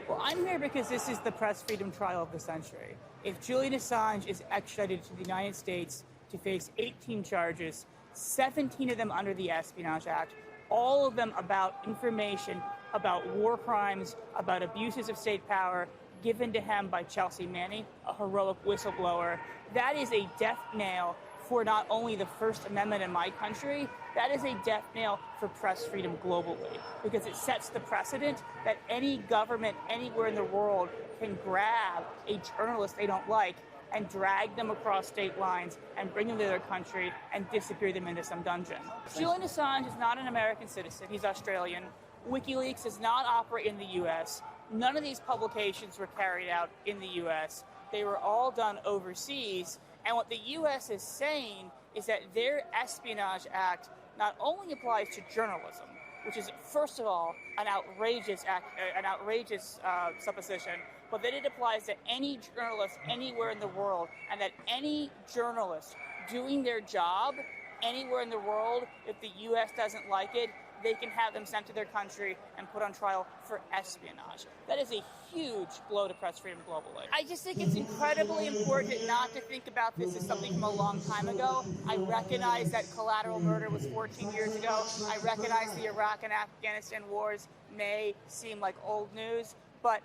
Well, I'm here because this is the press freedom trial of the century. If Julian Assange is extradited to the United States to face 18 charges, 17 of them under the Espionage Act, all of them about information about war crimes, about abuses of state power given to him by Chelsea Manning, a heroic whistleblower, that is a death knell for not only the First Amendment in my country, that is a death knell for press freedom globally, because it sets the precedent that any government anywhere in the world can grab a journalist they don't like and drag them across state lines and bring them to their country and disappear them into some dungeon. Julian Assange is not an American citizen, he's Australian. WikiLeaks does not operate in the U.S. None of these publications were carried out in the U.S. They were all done overseas. And what the U.S. is saying is that their Espionage Act not only applies to journalism, which is, first of all, an outrageous supposition, but that it applies to any journalist anywhere in the world, and that any journalist doing their job anywhere in the world, if the U.S. doesn't like it, they can have them sent to their country and put on trial for espionage. That is a huge blow to press freedom globally. I just think it's incredibly important not to think about this as something from a long time ago. I recognize that collateral murder was 14 years ago. I recognize the Iraq and Afghanistan wars may seem like old news, but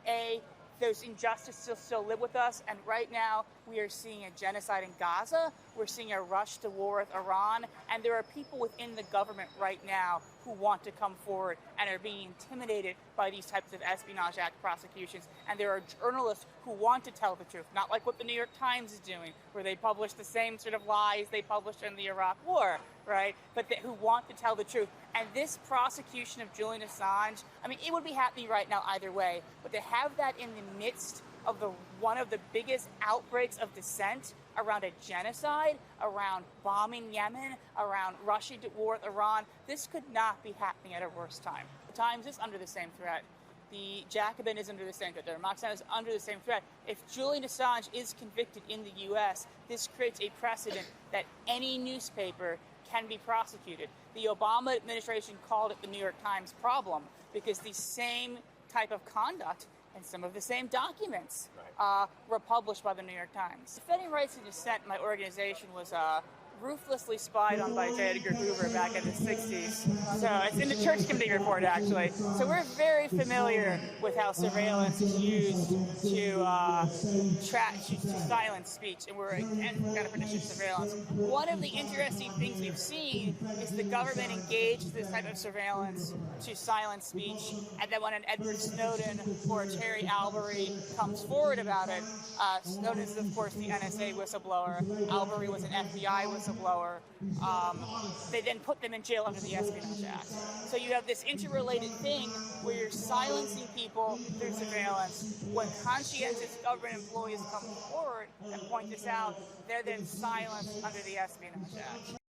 those injustices still live with us, and right now we are seeing a genocide in Gaza, we're seeing a rush to war with Iran, and there are people within the government right now who want to come forward and are being intimidated by these types of Espionage Act prosecutions, and there are journalists who want to tell the truth, not like what the New York Times is doing, where they publish the same sort of lies they published in the Iraq War, right? But who want to tell the truth. And this prosecution of Julian Assange, I mean, it would be happening right now either way, but to have that in the midst of one of the biggest outbreaks of dissent around a genocide, around bombing Yemen, around rushing to war with Iran, this could not be happening at a worse time. The Times is under the same threat. The Jacobin is under the same threat. The Moxon is under the same threat. If Julian Assange is convicted in the U.S., this creates a precedent that any newspaper can be prosecuted. The Obama administration called it the New York Times problem because the same type of conduct and some of the same documents were published by the New York Times. Defending Rights and Dissent, my organization, was ruthlessly spied on by J. Edgar Hoover back in the 60s. So it's in the Church Committee report, actually. So we're very familiar with how surveillance is used to silence speech, and we're against kind of pernicious surveillance. One of the interesting things we've seen is the government engaged this type of surveillance to silence speech, and then when an Edward Snowden or a Terry Albury comes forward about it, Snowden is, of course, the NSA whistleblower, Albury was an FBI whistleblower, they then put them in jail under the Espionage Act. So you have this interrelated thing where you're silencing people through surveillance. When conscientious government employees come forward and point this out, they're then silenced under the Espionage Act.